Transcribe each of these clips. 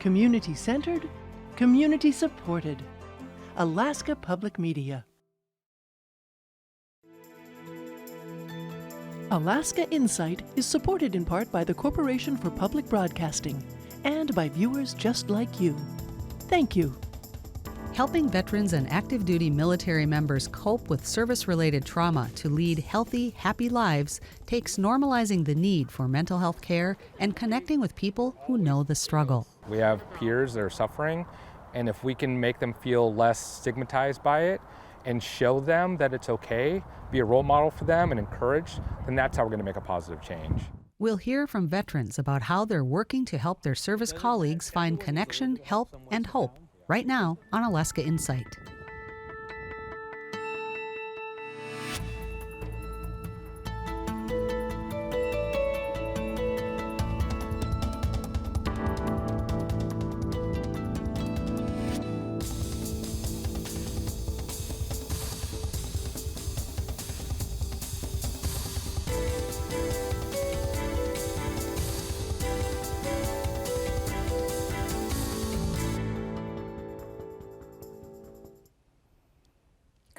Community-centered, community-supported. Alaska Public Media. Alaska Insight is supported in part by the Corporation for Public Broadcasting and by viewers just like you. Thank you. Helping veterans and active duty military members cope with service-related trauma to lead healthy, happy lives takes normalizing the need for mental health care and connecting with people who know the struggle. We have peers that are suffering, and if we can make them feel less stigmatized by it and show them that it's okay, be a role model for them and encourage, then that's how we're going to make a positive change. We'll hear from veterans about how they're working to help their service colleagues find connection, help, and hope right now on Alaska Insight.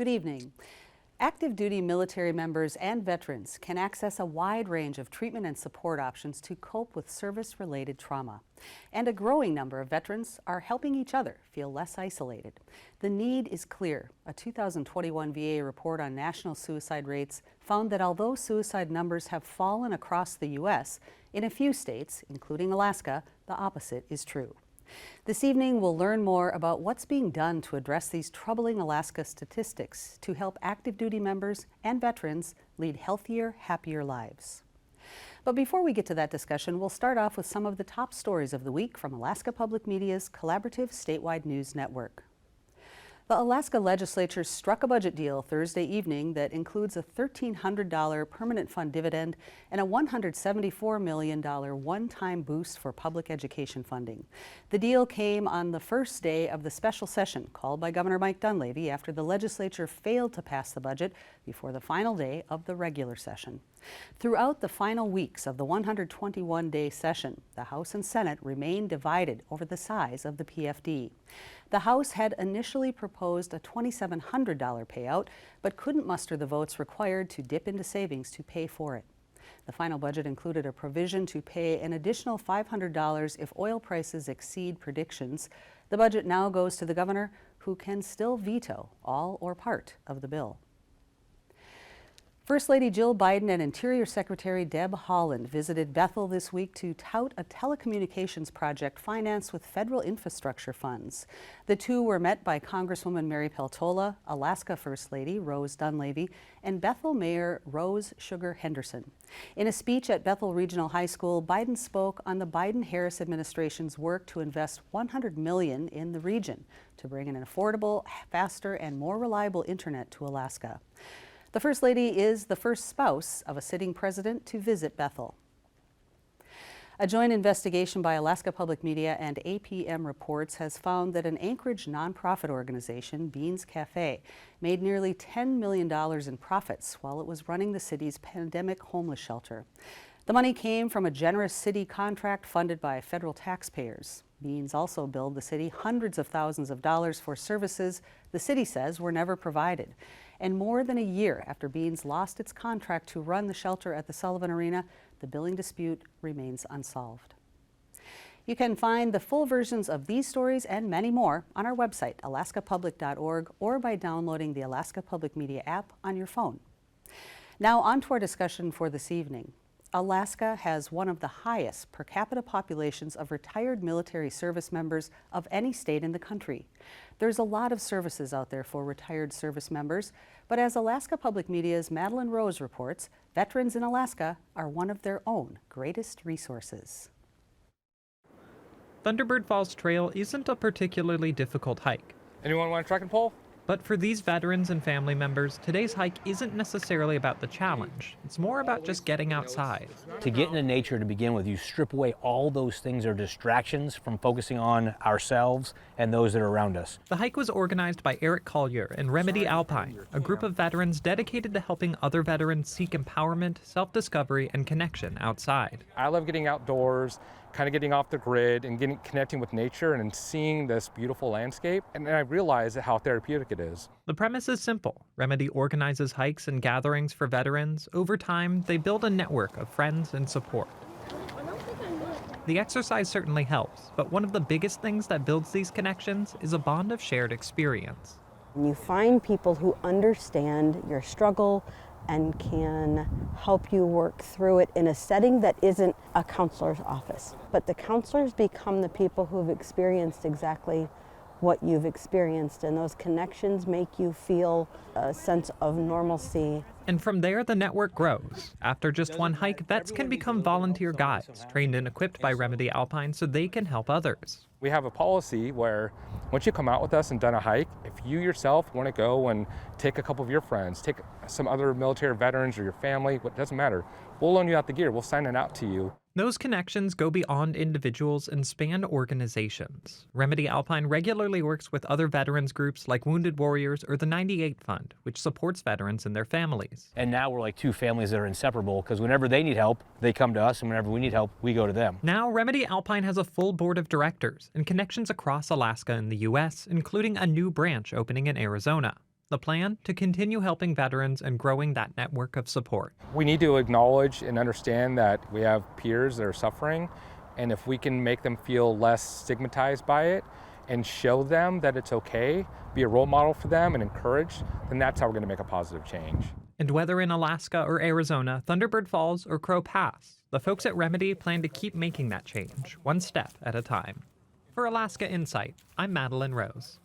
Good evening. Active duty military members and veterans can access a wide range of treatment and support options to cope with service-related trauma. And a growing number of veterans are helping each other feel less isolated. The need is clear. A 2021 VA report on national suicide rates found that although suicide numbers have fallen across the U.S., in a few states, including Alaska, the opposite is true. This evening, we'll learn more about what's being done to address these troubling Alaska statistics to help active duty members and veterans lead healthier, happier lives. But before we get to that discussion, we'll start off with some of the top stories of the week from Alaska Public Media's collaborative statewide news network. The Alaska legislature struck a budget deal Thursday evening that includes a $1,300 permanent fund dividend and a $174 million one-time boost for public education funding. The deal came on the first day of the special session called by Governor Mike Dunleavy after the legislature failed to pass the budget before the final day of the regular session. Throughout the final weeks of the 121-day session, the House and Senate remained divided over the size of the PFD. The House had initially proposed a $2,700 payout, but couldn't muster the votes required to dip into savings to pay for it. The final budget included a provision to pay an additional $500 if oil prices exceed predictions. The budget now goes to the governor, who can still veto all or part of the bill. First Lady Jill Biden and Interior Secretary Deb Haaland visited Bethel this week to tout a telecommunications project financed with federal infrastructure funds. The two were met by Congresswoman Mary Peltola, Alaska First Lady Rose Dunleavy, and Bethel Mayor Rose Sugar Henderson. In a speech at Bethel Regional High School, Biden spoke on the Biden-Harris administration's work to invest $100 million in the region to bring an affordable, faster, and more reliable internet to Alaska. The First Lady is the first spouse of a sitting president to visit Bethel. A joint investigation by Alaska Public Media and APM Reports has found that an Anchorage nonprofit organization, Beans Cafe, made nearly $10 million in profits while it was running the city's pandemic homeless shelter. The money came from a generous city contract funded by federal taxpayers. Beans also billed the city hundreds of thousands of dollars for services the city says were never provided. And more than a year after Beans lost its contract to run the shelter at the Sullivan Arena, the billing dispute remains unsolved. You can find the full versions of these stories and many more on our website, alaskapublic.org, or by downloading the Alaska Public Media app on your phone. Now on to our discussion for this evening. Alaska has one of the highest per capita populations of retired military service members of any state in the country. There's a lot of services out there for retired service members, but as Alaska Public Media's Madeline Rose reports, veterans in Alaska are one of their own greatest resources. Thunderbird Falls Trail isn't a particularly difficult hike. Anyone want a trekking pole? But for these veterans and family members, today's hike isn't necessarily about the challenge. It's more about just getting outside. To get into nature to begin with, you strip away all those things or distractions from focusing on ourselves and those that are around us. The hike was organized by Eric Collier and Remedy Alpine, a group of veterans dedicated to helping other veterans seek empowerment, self-discovery, and connection outside. I love getting outdoors, kind of getting off the grid and connecting with nature and seeing this beautiful landscape. And then I realized how therapeutic it is. The premise is simple. Remedy organizes hikes and gatherings for veterans. Over time, they build a network of friends and support. The exercise certainly helps, but one of the biggest things that builds these connections is a bond of shared experience. You find people who understand your struggle and can help you work through it in a setting that isn't a counselor's office. But the counselors become the people who've experienced exactly what you've experienced, and those connections make you feel a sense of normalcy. And from there, the network grows. After just one hike, vets can become volunteer guides, trained and equipped by Remedy Alpine so they can help others. We have a policy where once you come out with us and done a hike, if you yourself want to go and take a couple of your friends, take some other military veterans or your family, it doesn't matter, we'll loan you out the gear, we'll sign it out to you. Those connections go beyond individuals and span organizations. Remedy Alpine regularly works with other veterans groups like Wounded Warriors or the 98 Fund, which supports veterans and their families. And now we're like two families that are inseparable, because whenever they need help, they come to us, and whenever we need help, we go to them. Now, Remedy Alpine has a full board of directors and connections across Alaska and the U.S., including a new branch opening in Arizona. The plan? To continue helping veterans and growing that network of support. We need to acknowledge and understand that we have peers that are suffering, and if we can make them feel less stigmatized by it and show them that it's okay, be a role model for them and encourage, then that's how we're going to make a positive change. And whether in Alaska or Arizona, Thunderbird Falls or Crow Pass, the folks at Remedy plan to keep making that change, one step at a time. For Alaska Insight, I'm Madeline Rose.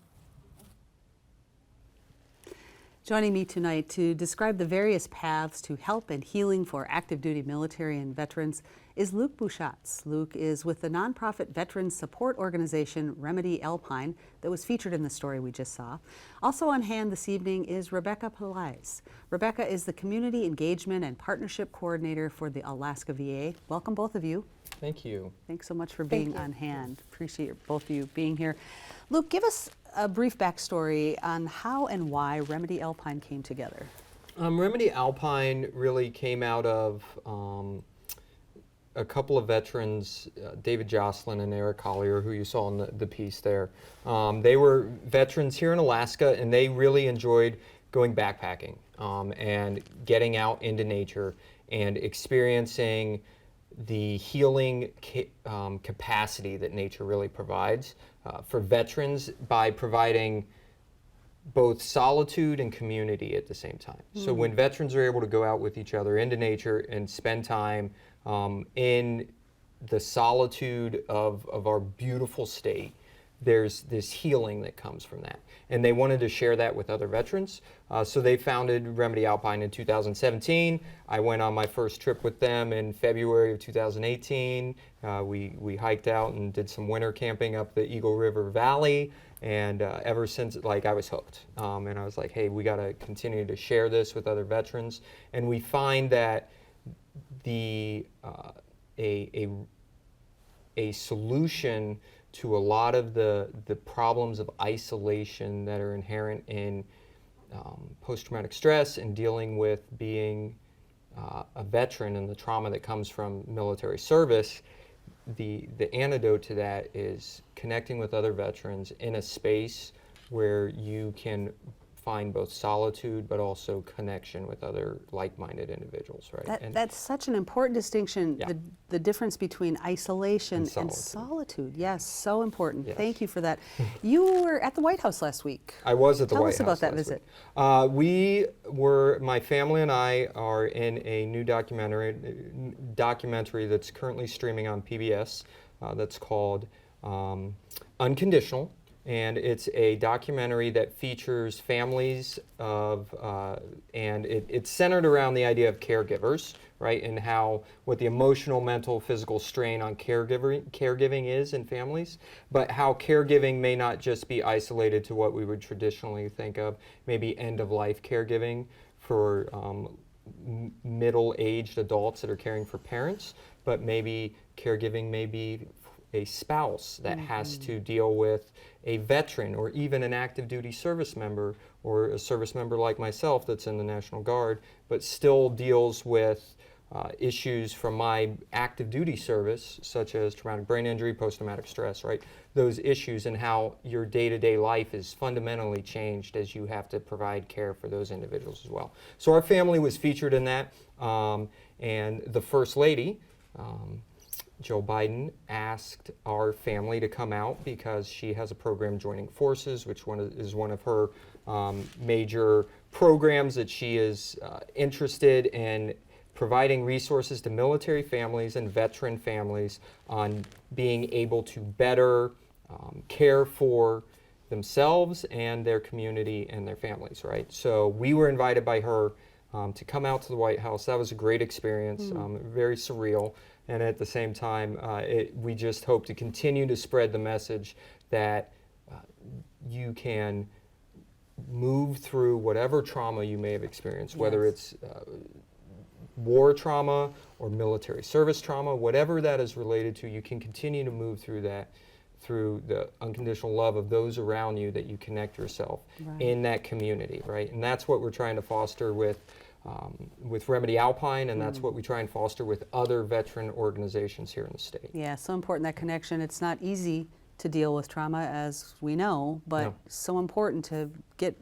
Joining me tonight to describe the various paths to help and healing for active duty military and veterans is Luke Bushatz. Luke is with the nonprofit veterans support organization Remedy Alpine that was featured in the story we just saw. Also on hand this evening is Rebeca Peleaz. Rebeca is the community engagement and partnership coordinator for the Alaska VA. Welcome, both of you. Thank you. Thanks so much for being on hand. Appreciate both of you being here. Luke, give us a brief backstory on how and why Remedy Alpine came together. Remedy Alpine really came out of a couple of veterans, David Jocelyn and Eric Collier, who you saw in the piece there. They were veterans here in Alaska, and they really enjoyed going backpacking and getting out into nature and experiencing the healing capacity that nature really provides for veterans by providing both solitude and community at the same time. So when veterans are able to go out with each other into nature and spend time in the solitude of our beautiful state, there's this healing that comes from that. And they wanted to share that with other veterans. So they founded Remedy Alpine in 2017. I went on my first trip with them in February of 2018. We hiked out and did some winter camping up the Eagle River Valley. And ever since, like, I was hooked. And I was like, hey, we gotta continue to share this with other veterans. And we find that a solution to a lot of the problems of isolation that are inherent in post-traumatic stress and dealing with being a veteran and the trauma that comes from military service, the antidote to that is connecting with other veterans in a space where you can find both solitude but also connection with other like-minded individuals, right? That's such an important distinction, Yeah. the difference between isolation And and solitude. solitude. Yes, so important. Yes. Thank you for that. You were at the White House last week. I was at the Tell White us House about that last visit. week. My family and I are in a new documentary that's currently streaming on PBS that's called Unconditional. And it's a documentary that features families of, and it's centered around the idea of caregivers, right? And what the emotional, mental, physical strain on caregiving is in families, but how caregiving may not just be isolated to what we would traditionally think of, maybe end-of-life caregiving for middle-aged adults that are caring for parents, but maybe caregiving may be a spouse that has to deal with a veteran or even an active duty service member or a service member like myself that's in the National Guard, but still deals with issues from my active duty service, such as traumatic brain injury, post-traumatic stress, right? Those issues and how your day-to-day life is fundamentally changed as you have to provide care for those individuals as well. So our family was featured in that, and the First Lady, Joe Biden, asked our family to come out because she has a program, Joining Forces, which is one of her major programs that she is interested in providing resources to military families and veteran families on being able to better care for themselves and their community and their families, right? So we were invited by her to come out to the White House. That was a great experience, very surreal. And at the same time, we just hope to continue to spread the message that you can move through whatever trauma you may have experienced, whether it's war trauma or military service trauma, whatever that is related to, you can continue to move through that through the unconditional love of those around you, that you connect yourself in that community, right? And that's what we're trying to foster with Remedy Alpine, and that's what we try and foster with other veteran organizations here in the state. Yeah, so important, that connection. It's not easy to deal with trauma, as we know, but so important to get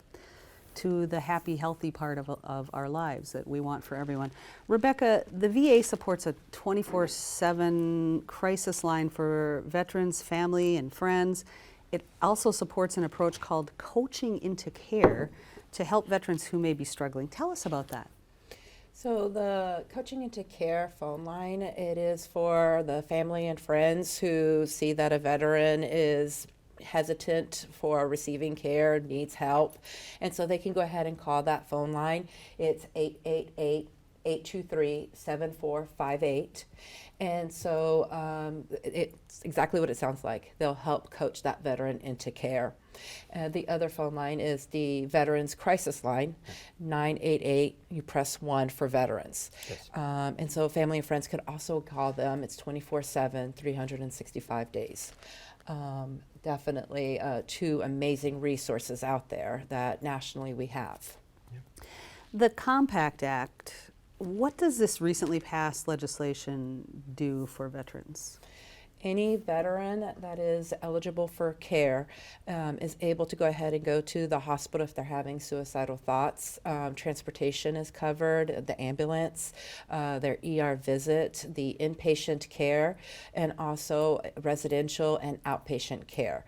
to the happy, healthy part of our lives that we want for everyone. Rebeca, the VA supports a 24/7 crisis line for veterans, family, and friends. It also supports an approach called Coaching into Care to help veterans who may be struggling. Tell us about that. So the Coaching into Care phone line, it is for the family and friends who see that a veteran is hesitant for receiving care, needs help, and so they can go ahead and call that phone line. It's 888-823-7458, and so it's exactly what it sounds like. They'll help coach that veteran into care. The other phone line is the Veterans Crisis Line, 988, you press 1 for veterans. Yes. And so family and friends could also call them. It's 24/7, 365 days. Definitely two amazing resources out there that nationally we have. The Compact Act, what does this recently passed legislation do for veterans? Any veteran that is eligible for care is able to go ahead and go to the hospital if they're having suicidal thoughts. Transportation is covered, the ambulance, their ER visit, the inpatient care, and also residential and outpatient care.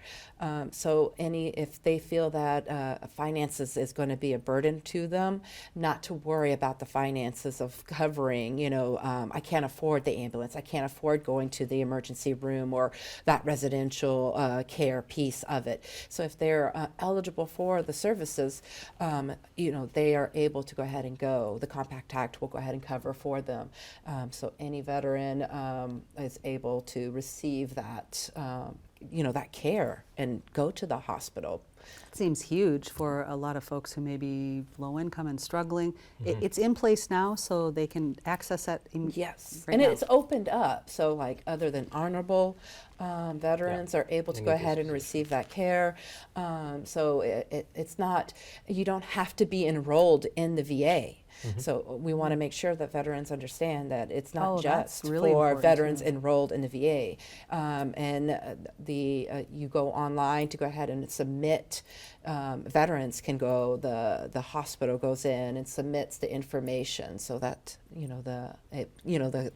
So if they feel that finances is going to be a burden to them, not to worry about the finances of covering, I can't afford the ambulance, I can't afford going to the emergency room or that residential care piece of it. So if they're eligible for the services, they are able to go ahead and go. The Compact Act will go ahead and cover for them. So any veteran is able to receive that that care and go to the hospital. It seems huge for a lot of folks who may be low income and struggling. It's in place now, so they can access that. Yes, right and now. It's opened up. So like other than honorable veterans are able to go ahead and receive that care. So it's not, you don't have to be enrolled in the VA. So we want to make sure that veterans understand that it's not just really for important, veterans too. enrolled in the VA. You go online to go ahead and submit. Veterans can go. The hospital goes in and submits the information so that the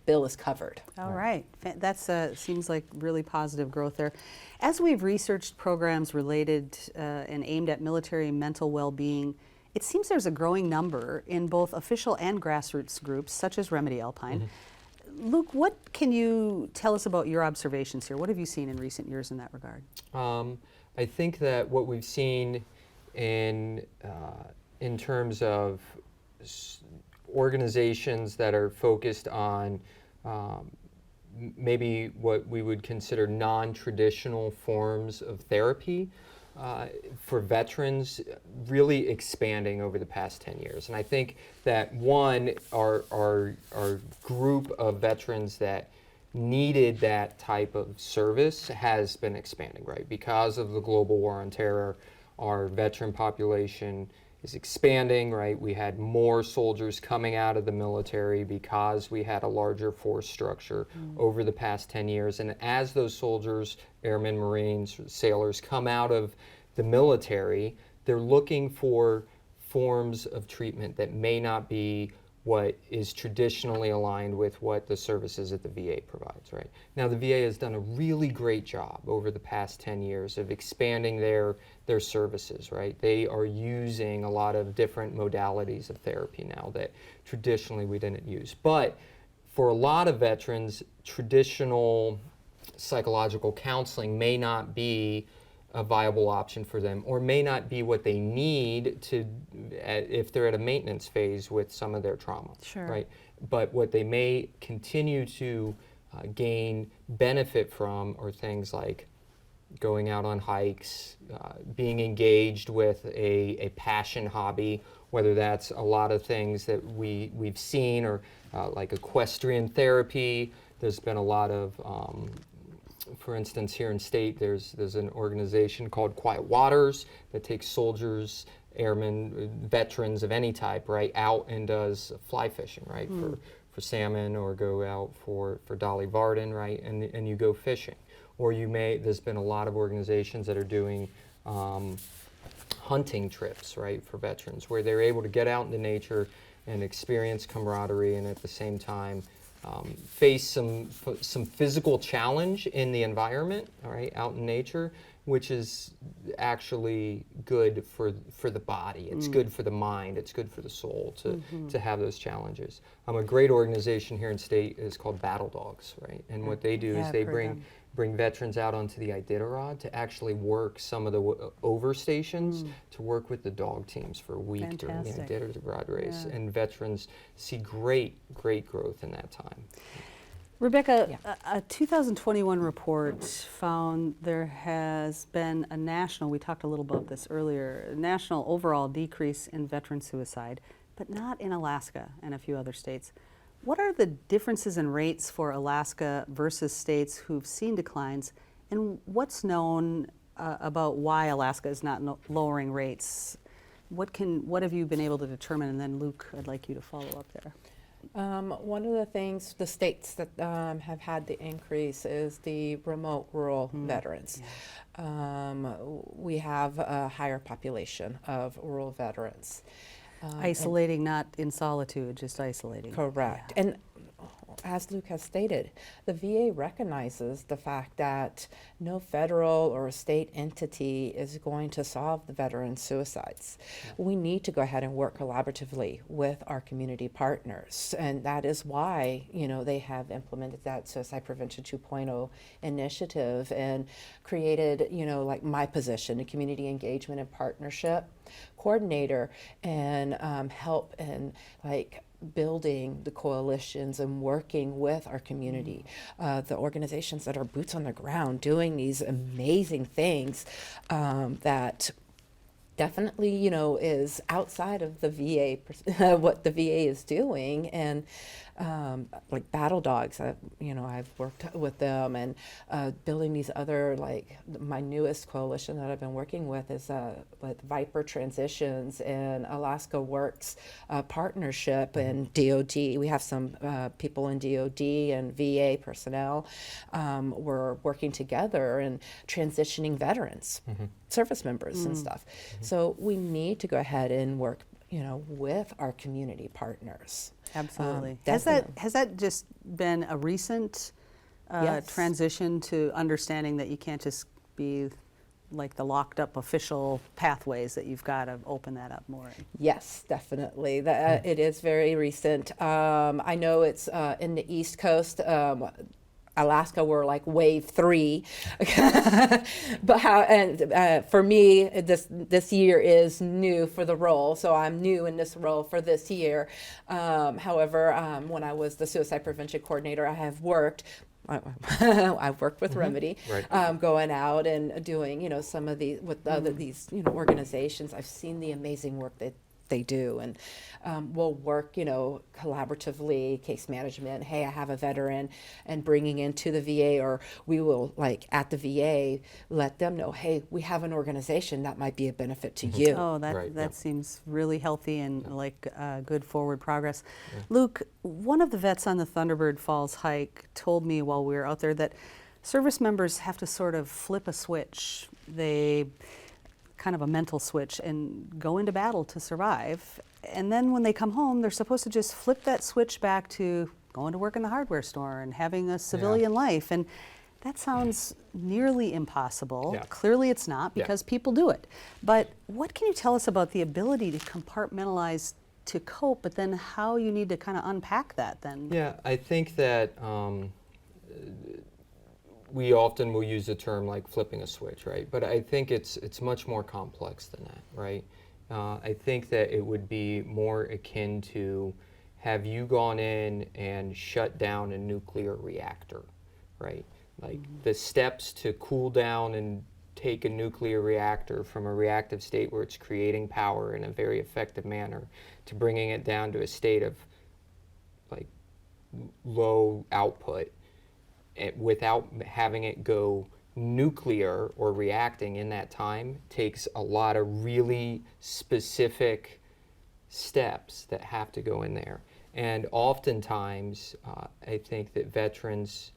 bill is covered. All right. That's seems like really positive growth there. As we've researched programs related and aimed at military mental well-being, it seems there's a growing number in both official and grassroots groups, such as Remedy Alpine. Luke, what can you tell us about your observations here? What have you seen in recent years in that regard? I think that what we've seen in terms of organizations that are focused on maybe what we would consider non-traditional forms of therapy for veterans really expanding over the past 10 years. And I think that our group of veterans that needed that type of service has been expanding, right? Because of the global war on terror, our veteran population is expanding, right? We had more soldiers coming out of the military because we had a larger force structure over the past 10 years. And as those soldiers, airmen, Marines, sailors come out of the military, they're looking for forms of treatment that may not be what is traditionally aligned with what the services at the VA provides, right? Now, the VA has done a really great job over the past 10 years of expanding their services, right? They are using a lot of different modalities of therapy now that traditionally we didn't use. But for a lot of veterans, traditional psychological counseling may not be a viable option for them, or may not be what they need to, if they're at a maintenance phase with some of their trauma, right? But what they may continue to gain benefit from are things like going out on hikes, being engaged with a passion hobby, whether that's a lot of things that we've seen, or like equestrian therapy. There's been a lot of for instance, here in state, there's an organization called Quiet Waters that takes soldiers, airmen, veterans of any type, right, out and does fly fishing, right, for salmon, or go out for Dolly Varden, right, and you go fishing. Or there's been a lot of organizations that are doing hunting trips, right, for veterans, where they're able to get out into nature and experience camaraderie, and at the same time face some physical challenge in the environment, all right, out in nature, which is actually good for the body. It's good for the mind. It's good for the soul to have those challenges. A great organization here in state is called Battle Dogs, right? And what they do is they bring veterans out onto the Iditarod to actually work some of the overstations, to work with the dog teams for a week during the Iditarod race. And veterans see great growth in that time. Rebecca, a 2021 report found there has been a national, we talked a little about this earlier, a national overall decrease in veteran suicide, but not in Alaska and a few other states. What are the differences in rates for Alaska versus states who've seen declines, and what's known about why Alaska is not lowering rates? What have you been able to determine? And then Luke, I'd like you to follow up there. One of the things, the states that have had the increase is the remote rural veterans. We have a higher population of rural veterans. Isolating, not in solitude, just isolating. Correct. And as Luke has stated, the VA recognizes the fact that no federal or state entity is going to solve the veteran suicides. We need to go ahead and work collaboratively with our community partners, and that is why, you know, they have implemented that Suicide Prevention 2.0 initiative and created, you know, like my position, a community engagement and partnership coordinator, and help in like building the coalitions and working with our community, the organizations that are boots on the ground doing these amazing things that definitely, you know, is outside of the VA, what the VA is doing. And like Battle Dogs, you know, I've worked with them, and building these other, like my newest coalition that I've been working with is with Viper Transitions and Alaska Works partnership and DOD. We have some people in DOD and VA personnel. We're working together and transitioning veterans, service members and stuff. So we need to go ahead and work, you know, with our community partners. Absolutely. Has that just been a recent transition to understanding that you can't just be like the locked up official pathways, that you've got to open that up more? Yes, definitely. It is very recent. I know it's in the East Coast. Alaska, we're like wave 3, but for me, this year is new for the role, so I'm new in this role for this year. However, when I was the suicide prevention coordinator, I've worked with Remedy, going out and doing, you know, some of these with these, you know, organizations. I've seen the amazing work that they do. And we'll work, collaboratively, case management. Hey, I have a veteran, and bringing into the VA, or we will, like at the VA, let them know, hey, we have an organization that might be a benefit to you. Oh, that Right, that yep. seems really healthy and like good forward progress. Luke, one of the vets on the Thunderbird Falls hike told me while we were out there that service members have to sort of flip a switch. They kind of a mental switch and go into battle to survive. And then when they come home, they're supposed to just flip that switch back to going to work in the hardware store and having a civilian life. And that sounds nearly impossible. Yeah. Clearly it's not, Yeah. because people do it. But what can you tell us about the ability to compartmentalize to cope, but then how you need to kind of unpack that then? Yeah, I think that we often will use the term like flipping a switch, right? But I think it's much more complex than that, right? I think that it would be more akin to, have you gone in and shut down a nuclear reactor, right? Like the steps to cool down and take a nuclear reactor from a reactive state where it's creating power in a very effective manner to bringing it down to a state of like low output, without having it go nuclear or reacting in that time, takes a lot of really specific steps that have to go in there. And oftentimes, I think that veterans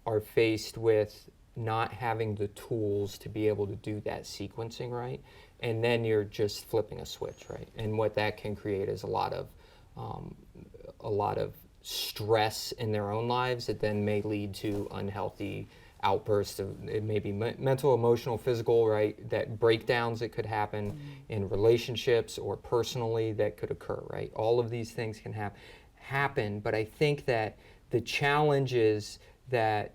are faced with not having the tools to be able to do that sequencing right, and then you're just flipping a switch, right? And what that can create is a lot of stress in their own lives that then may lead to unhealthy outbursts of, it may be mental, emotional, physical, right? That breakdowns that could happen in relationships or personally that could occur, right? All of these things can happen, but I think that the challenges that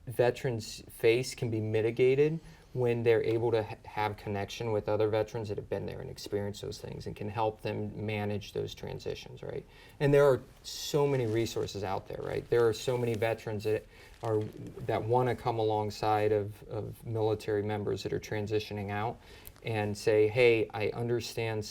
veterans face can be mitigated when they're able to have connection with other veterans that have been there and experienced those things and can help them manage those transitions, right? And there are so many resources out there, right? There are so many veterans that want to come alongside of military members that are transitioning out and say, hey, I understand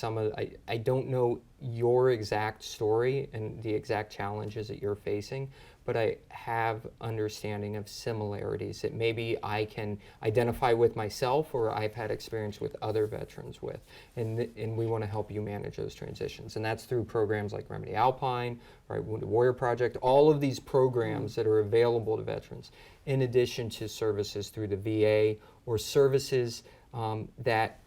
I don't know your exact story and the exact challenges that you're facing, but I have understanding of similarities that maybe I can identify with myself or I've had experience with other veterans with. And we want to help you manage those transitions. And that's through programs like Remedy Alpine, right, Wounded Warrior Project, all of these programs that are available to veterans, in addition to services through the VA or services that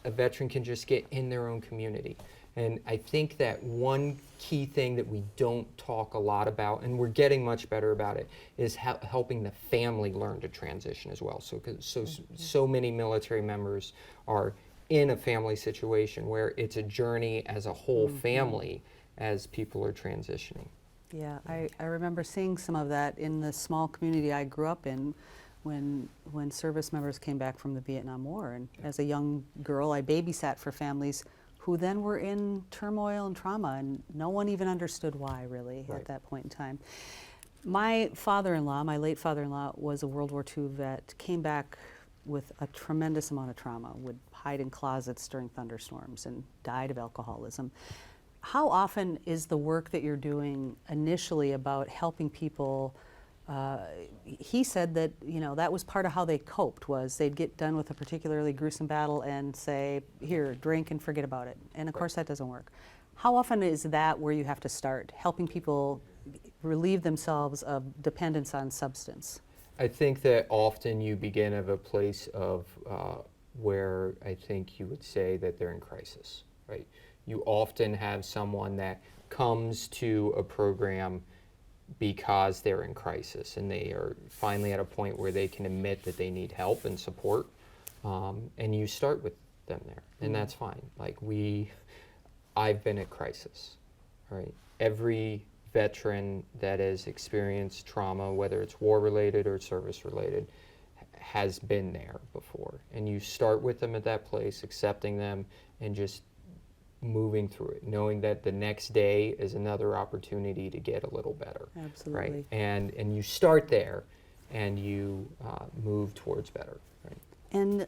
a veteran can just get in their own community. And I think that one key thing that we don't talk a lot about, and we're getting much better about it, is helping the family learn to transition as well. So many military members are in a family situation where it's a journey as a whole family as people are transitioning. Yeah, I remember seeing some of that in the small community I grew up in when service members came back from the Vietnam War. And as a young girl, I babysat for families who then were in turmoil and trauma, and no one even understood why, really, at that point in time. My father-in-law, my late father-in-law, was a World War II vet, came back with a tremendous amount of trauma, would hide in closets during thunderstorms, and died of alcoholism. How often is the work that you're doing initially about helping people? He said that that was part of how they coped, was they'd get done with a particularly gruesome battle and say, here, drink and forget about it. And of course that doesn't work. How often is that where you have to start, helping people relieve themselves of dependence on substance? I think that often you begin at a place of where I think you would say that they're in crisis, right? You often have someone that comes to a program because they're in crisis and they are finally at a point where they can admit that they need help and support, and you start with them there, and that's fine. Like I've been at crisis, right? Every veteran that has experienced trauma, whether it's war related or service related, has been there before, and you start with them at that place, accepting them and just moving through it, knowing that the next day is another opportunity to get a little better. Absolutely. Right? And you start there and you move towards better. Right? And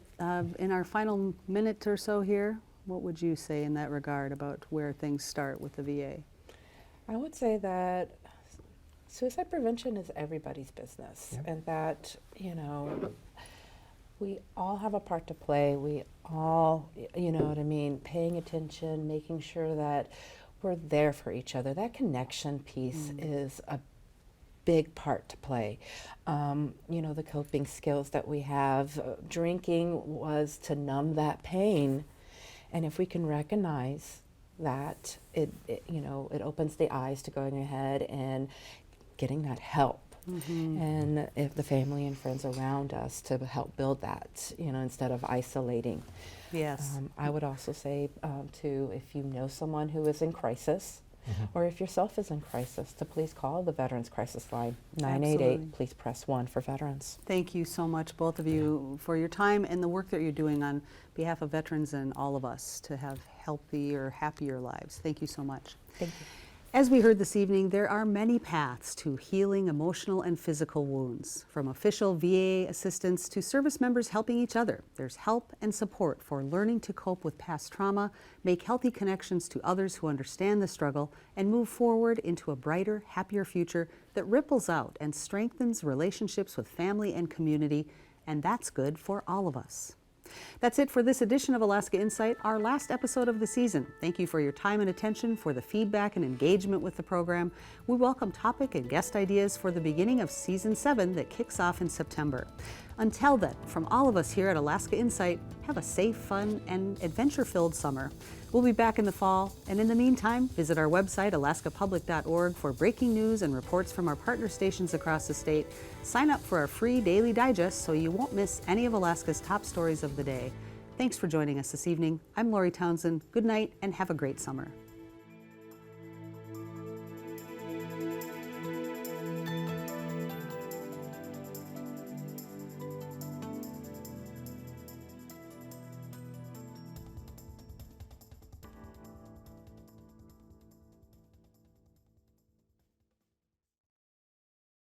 in our final minute or so here, What would you say in that regard about where things start with the VA? I would say that suicide prevention is everybody's business, and that, you know, we all have a part to play. We all, you know what I mean, paying attention, making sure that we're there for each other. That connection piece is a big part to play. You know, the coping skills that we have. Drinking was to numb that pain, and if we can recognize that, it you know, it opens the eyes to going ahead and getting that help. And if the family and friends around us to help build that, you know, instead of isolating. Yes. I would also say too, if you know someone who is in crisis, or if yourself is in crisis, to please call the Veterans Crisis Line, 988. Absolutely. Please press 1 for veterans. Thank you so much, both of you, for your time and the work that you're doing on behalf of veterans and all of us to have healthier, happier lives. Thank you so much. Thank you. As we heard this evening, there are many paths to healing emotional and physical wounds, from official VA assistants to service members helping each other. There's help and support for learning to cope with past trauma, make healthy connections to others who understand the struggle, and move forward into a brighter, happier future that ripples out and strengthens relationships with family and community, and that's good for all of us. That's it for this edition of Alaska Insight, our last episode of the season. Thank you for your time and attention, for the feedback and engagement with the program. We welcome topic and guest ideas for the beginning of Season 7 that kicks off in September. Until then, from all of us here at Alaska Insight, have a safe, fun, and adventure-filled summer. We'll be back in the fall, and in the meantime, visit our website, alaskapublic.org, for breaking news and reports from our partner stations across the state. Sign up for our free daily digest so you won't miss any of Alaska's top stories of the day. Thanks for joining us this evening. I'm Lori Townsend. Good night, and have a great summer.